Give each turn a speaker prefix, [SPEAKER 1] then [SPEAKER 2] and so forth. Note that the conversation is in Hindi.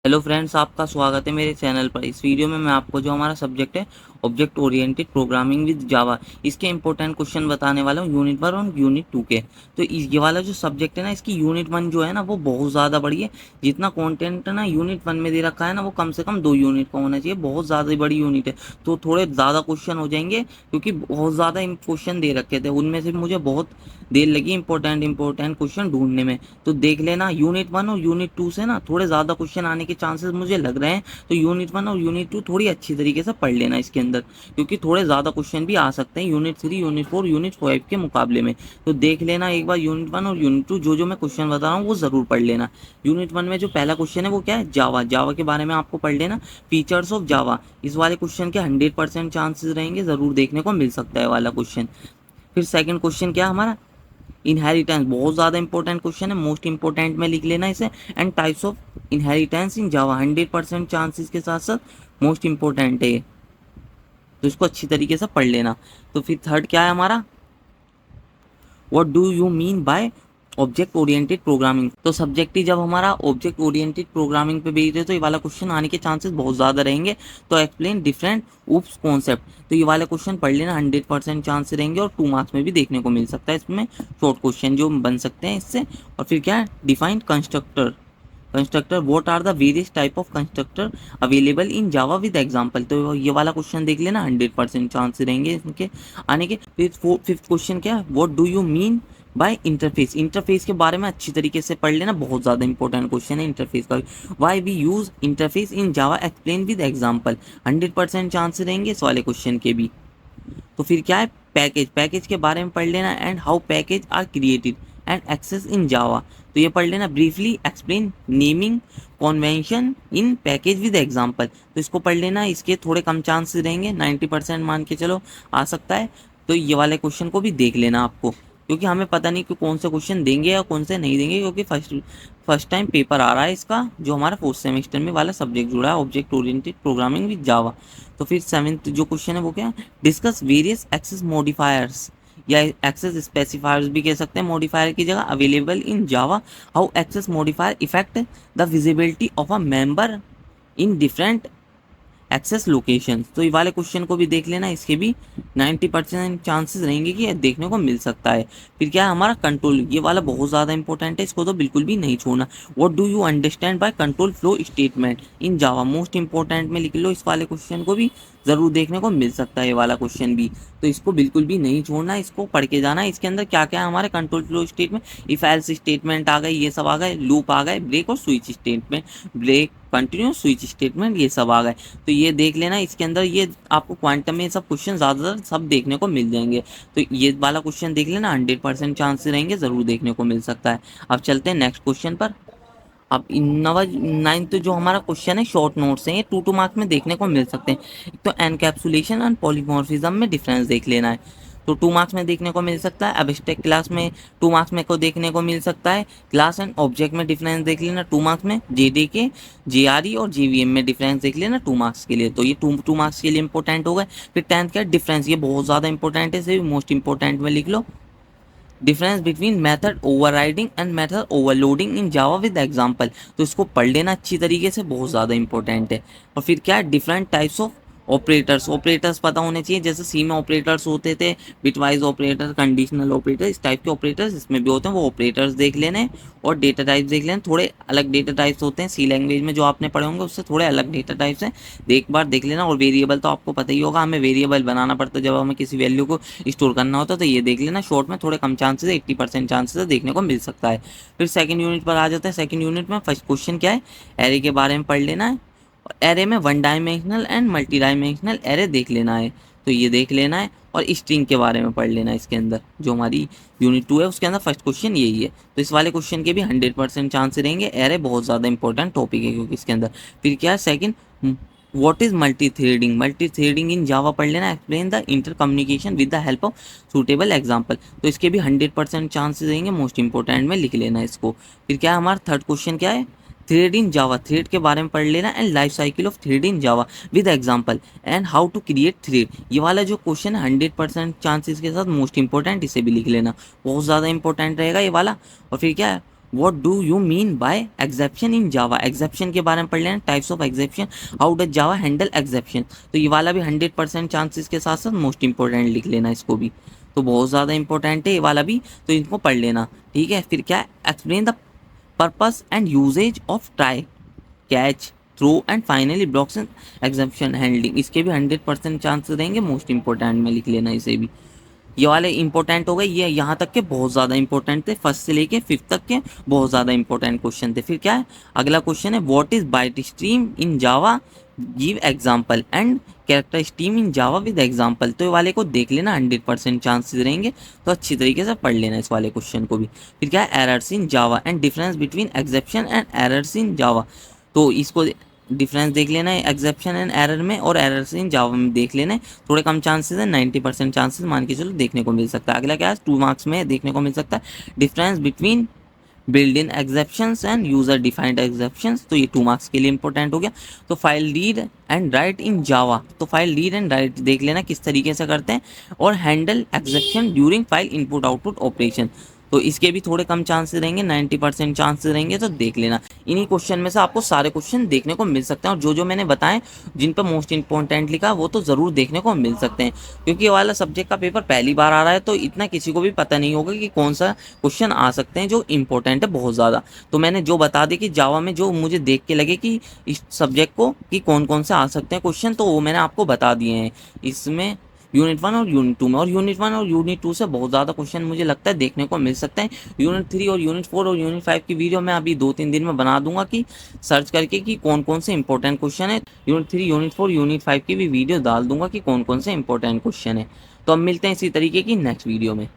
[SPEAKER 1] हेलो फ्रेंड्स, आपका स्वागत है मेरे चैनल पर। इस वीडियो में मैं आपको जो हमारा सब्जेक्ट है ऑब्जेक्ट ओरिएंटेड प्रोग्रामिंग विद जावा, इसके इंपॉर्टेंट क्वेश्चन बताने वाला हूँ यूनिट 1 और यूनिट 2 के। तो ये वाला जो सब्जेक्ट है ना, इसकी यूनिट 1 जो है ना वो बहुत ज़्यादा बड़ी है। जितना कंटेंट ना यूनिट 1 में दे रखा है ना, वो कम से कम 2 यूनिट का होना चाहिए। बहुत ज़्यादा बड़ी यूनिट है, तो थोड़े ज़्यादा क्वेश्चन हो जाएंगे क्योंकि बहुत ज़्यादा क्वेश्चन दे रखे थे। उनमें से मुझे बहुत देर लगी इंपॉर्टेंट क्वेश्चन ढूंढने में। तो देख लेना, यूनिट 1 और यूनिट 2 से ना थोड़े ज़्यादा क्वेश्चन आने के चांसेस मुझे लग रहे हैं। तो यूनिट 1 और यूनिट 2 थोड़ी अच्छी तरीके से पढ़ लेना इसके अंदर, क्योंकि थोड़े ज़्यादा क्वेश्चन भी आ सकते हैं यूनिट 3, यूनिट 4, यूनिट 5 के मुकाबले में। तो देख लेना एक बार यूनिट 1 और यूनिट 2 जो मैं क्वेश्चन बता रहा हूँ वो ज़रूर पढ़ लेना। यूनिट 1 में जो पहला क्वेश्चन है वो क्या है, जावा। जावा के बारे में आपको पढ़ लेना, फीचर्स ऑफ जावा। इस वाले क्वेश्चन के 100% चांसेस रहेंगे, ज़रूर देखने को मिल सकता है वाला क्वेश्चन। फिर सेकंड क्वेश्चन क्या हमारा, इनहेरिटेंस। बहुत ज़्यादा इंपॉर्टेंट क्वेश्चन है, मोस्ट इंपॉर्टेंट में लिख लेना इसे। And types of inheritance in Java, 100% chances के साथ साथ मोस्ट इंपॉर्टेंट है ये, तो इसको अच्छी तरीके से पढ़ लेना। तो फिर थर्ड क्या है हमारा, what do you mean by object oriented programming. तो सब्जेक्ट ही जब हमारा ऑब्जेक्ट ओरिएंटेड प्रोग्रामिंग पे बेस्ड है तो ये वाला क्वेश्चन आने के चांसेस बहुत ज़्यादा रहेंगे। तो एक्सप्लेन डिफरेंट उप्स कॉन्सेप्ट, तो ये वाला क्वेश्चन पढ़ लेना, 100% चांस रहेंगे और 2 मार्क्स में भी देखने को मिल सकता है इसमें शॉर्ट क्वेश्चन जो बन सकते हैं इससे। और फिर क्या है, define constructor. Constructor, what are the various type of constructor available in Java with example. तो ये वाला क्वेश्चन देख लेना, 100% चांस रहेंगे इनके आने के। फिर फिफ्थ क्वेश्चन क्या है, what do you mean by interface. Interface के बारे में अच्छी तरीके से पढ़ लेना, बहुत ज़्यादा इंपॉर्टेंट क्वेश्चन है इंटरफेस का। Why we use interface in Java, explain with example. 100% chance रहेंगे इस वाले क्वेश्चन के भी। तो फिर क्या है, पैकेज। पैकेज के बारे में पढ़ लेना, and how package are created and access in Java. तो ये पढ़ लेना, briefly explain naming convention in package with example. तो इसको पढ़ लेना, इसके थोड़े कम चांस रहेंगे, 90% मान के चलो आ सकता है। तो ये वाले क्वेश्चन को भी देख लेना आपको, क्योंकि हमें पता नहीं कि कौन से क्वेश्चन देंगे या कौन से नहीं देंगे, क्योंकि फर्स्ट टाइम पेपर आ रहा है इसका, जो हमारा 4th सेमेस्टर में वाला सब्जेक्ट जुड़ा है object oriented programming with Java. तो फिर 7th जो क्वेश्चन है वो क्या है, डिस्कस वेरियस एक्सेस मॉडिफायर्स, या एक्सेस स्पेसिफायर्स भी कह सकते हैं मॉडिफायर की जगह, available in Java. How access modifier effect the visibility of a member in different access location. तो ये वाले क्वेश्चन को भी देख लेना, इसके भी 90% चांसेस रहेंगे कि देखने को मिल सकता है। फिर क्या है हमारा कंट्रोल, ये वाला बहुत ज़्यादा इंपॉर्टेंट है, इसको तो बिल्कुल भी नहीं छोड़ना। What do you understand by control flow statement in Java, most important में लिख लो। इस वाले क्वेश्चन को भी ज़रूर देखने को मिल सकता है ये वाला क्वेश्चन भी, तो इसको बिल्कुल भी नहीं छोड़ना, इसको पढ़ के जाना। इसके अंदर क्या क्या है हमारे control flow statement, if else statement आ गए, ये सब आ गए, लूप आ गए, ब्रेक और switch statement, break continue switch statement, ये सब आ गए। तो ये देख लेना, इसके अंदर ये आपको क्वांटम में सब क्वेश्चन ज़्यादातर सब देखने को मिल जाएंगे। तो ये वाला क्वेश्चन देख लेना, 100% चांस रहेंगे, ज़रूर देखने को मिल सकता है। अब चलते हैं नेक्स्ट क्वेश्चन पर। अब नवा 9th जो हमारा क्वेश्चन है, शॉर्ट नोट्स हैं, ये 2 मार्क्स में देखने को मिल सकते हैं। एक तो एनकैप्सुलेशन एंड पॉलीमॉर्फिज्म में डिफरेंस देख लेना है, तो 2 मार्क्स में देखने को मिल सकता है। एब्स्ट्रैक्ट क्लास में 2 मार्क्स में को देखने को मिल सकता है। क्लास एंड ऑब्जेक्ट में डिफरेंस देख लेना 2 मार्क्स में। जेडीके, जेआरई और जेवीएम में डिफरेंस देख लेना 2 मार्क्स के लिए। तो ये 2 मार्क्स के लिए इंपॉर्टेंट हो गए। फिर 10th का डिफरेंस, ये बहुत ज़्यादा इंपॉर्टेंट है, इसे मोस्ट इंपॉर्टेंट में लिख लो। Difference between method overriding and method overloading in Java with example. तो इसको पढ़ लेना अच्छी तरीके से, बहुत ज़्यादा इंपॉर्टेंट है। और फिर क्या है, different types of operators. Operators पता होने चाहिए, जैसे सी में ऑपरेटर्स होते थे, बिटवाइज ऑपरेटर, कंडीशनल ऑपरेटर, इस टाइप के ऑपरेटर्स इसमें भी होते हैं, वो ऑपरेटर्स देख लेने। और डेटा टाइप्स देख लेना, थोड़े अलग डेटा टाइप्स होते हैं सी लैंग्वेज में, जो आपने पढ़े होंगे उससे थोड़े अलग डेटा टाइप्स हैं, एक बार देख लेना। और वेरिएबल तो आपको पता ही होगा, हमें वेरिएबल बनाना पड़ता है जब हमें किसी वैल्यू को स्टोर करना होता है, तो ये देख लेना। शॉर्ट में थोड़े कम चांसेस है, 80% चांसेस देखने को मिल सकता है। फिर सेकंड यूनिट पर आ जाता है। सेकंड यूनिट में फर्स्ट क्वेश्चन क्या है, एरे के बारे में पढ़ लेना है। एरे में 1 dimensional and multi dimensional array देख लेना है, तो ये देख लेना है। और स्ट्रिंग के बारे में पढ़ लेना है, इसके अंदर जो हमारी यूनिट 2 है उसके अंदर फर्स्ट क्वेश्चन यही है। तो इस वाले क्वेश्चन के भी 100% चांस रहेंगे। एरे बहुत ज़्यादा इंपॉर्टेंट टॉपिक है क्योंकि इसके अंदर। फिर क्या है second, what is multi threading. Multi threading in Java पढ़ लेना, explain the inter communication with the help of suitable example. तो इसके भी 100% चांसेस रहेंगे, मोस्ट इंपॉर्टेंट में लिख लेना इसको। फिर क्या है हमारा थर्ड क्वेश्चन क्या है, थ्रेड इन जावा, थ्रेड के बारे में पढ़ लेना, and life cycle of thread in Java with example, and how to create thread. ये वाला जो क्वेश्चन है 100% चांसेस के साथ मोस्ट इंपॉर्टेंट, इसे भी लिख लेना, बहुत ज़्यादा इंपॉर्टेंट रहेगा ये वाला। और फिर क्या है, what do you mean by exception in Java, exception के बारे में पढ़ लेना, types of exception, how does Java handle exception. तो ये वाला भी 100% चांसेस के साथ साथ मोस्ट इंपॉर्टेंट लिख लेना इसको भी, तो बहुत ज़्यादा इंपॉर्टेंट है ये वाला भी, तो इनको पढ़ लेना। ठीक है, फिर क्या है, explain the purpose and usages of try, catch, throw and finally blocks and exception handling, इसके भी 100% चांसेस रहेंगे, मोस्ट इंपॉर्टेंट में लिख लेना इसे भी। ये वाले इंपॉर्टेंट हो गए, ये यहाँ तक के बहुत ज़्यादा इंपॉर्टेंट थे, फर्स्ट से लेके फिफ्थ तक के बहुत ज़्यादा इंपॉर्टेंट क्वेश्चन थे। फिर क्या है, अगला क्वेश्चन है what is byte stream in Java, give example and character stream in Java with example. तो ये वाले को देख लेना, 100% चांसेस रहेंगे, तो अच्छी तरीके से पढ़ लेना इस वाले क्वेश्चन को भी। फिर क्या है, errors in Java and difference between exception and errors in Java, तो इसको डिफरेंस देख लेना है एक्सेप्शन एंड एरर में, और एरर्स इन जावा में देख लेना है। थोड़े कम चांसेस है, 90% चांसेस मान के चलो देखने को मिल सकता है। अगला क्या है, 2 मार्क्स में देखने को मिल सकता है, difference between build in exceptions and user defined exceptions, तो ये 2 मार्क्स के लिए इंपॉर्टेंट हो गया। तो file read and right in Java, तो फाइल रीड एंड राइट देख लेना किस तरीके से करते हैं, और handle exception during file input output operation, तो इसके भी थोड़े कम चांसेस रहेंगे, 90% चांसेस रहेंगे, तो देख लेना। इन्हीं क्वेश्चन में से आपको सारे क्वेश्चन देखने को मिल सकते हैं, और जो जो मैंने बताए जिन पर मोस्ट इंपॉर्टेंट लिखा वो तो ज़रूर देखने को मिल सकते हैं, क्योंकि ये वाला सब्जेक्ट का पेपर पहली बार आ रहा है, तो इतना किसी को भी पता नहीं होगा कि कौन सा क्वेश्चन आ सकते हैं जो इंपॉर्टेंट है बहुत ज़्यादा। तो मैंने जो बता दी कि जावा में जो मुझे देख के लगे कि इस सब्जेक्ट को कि कौन कौन से आ सकते हैं क्वेश्चन, तो वो मैंने आपको बता दिए हैं इसमें, यूनिट 1 और यूनिट 2 में। और यूनिट 1 और यूनिट 2 से बहुत ज़्यादा क्वेश्चन मुझे लगता है देखने को मिल सकते हैं। यूनिट 3 और यूनिट 4 और यूनिट 5 की वीडियो मैं अभी 2-3 दिन में बना दूंगा कि सर्च करके कि कौन कौन से इंपॉर्टेंट क्वेश्चन है। यूनिट 3, यूनिट 4, यूनिट 5 की भी वीडियो डाल दूंगा कि कौन कौन से इंपॉर्टेंट क्वेश्चन है। तो अब मिलते हैं इसी तरीके की नेक्स्ट वीडियो में।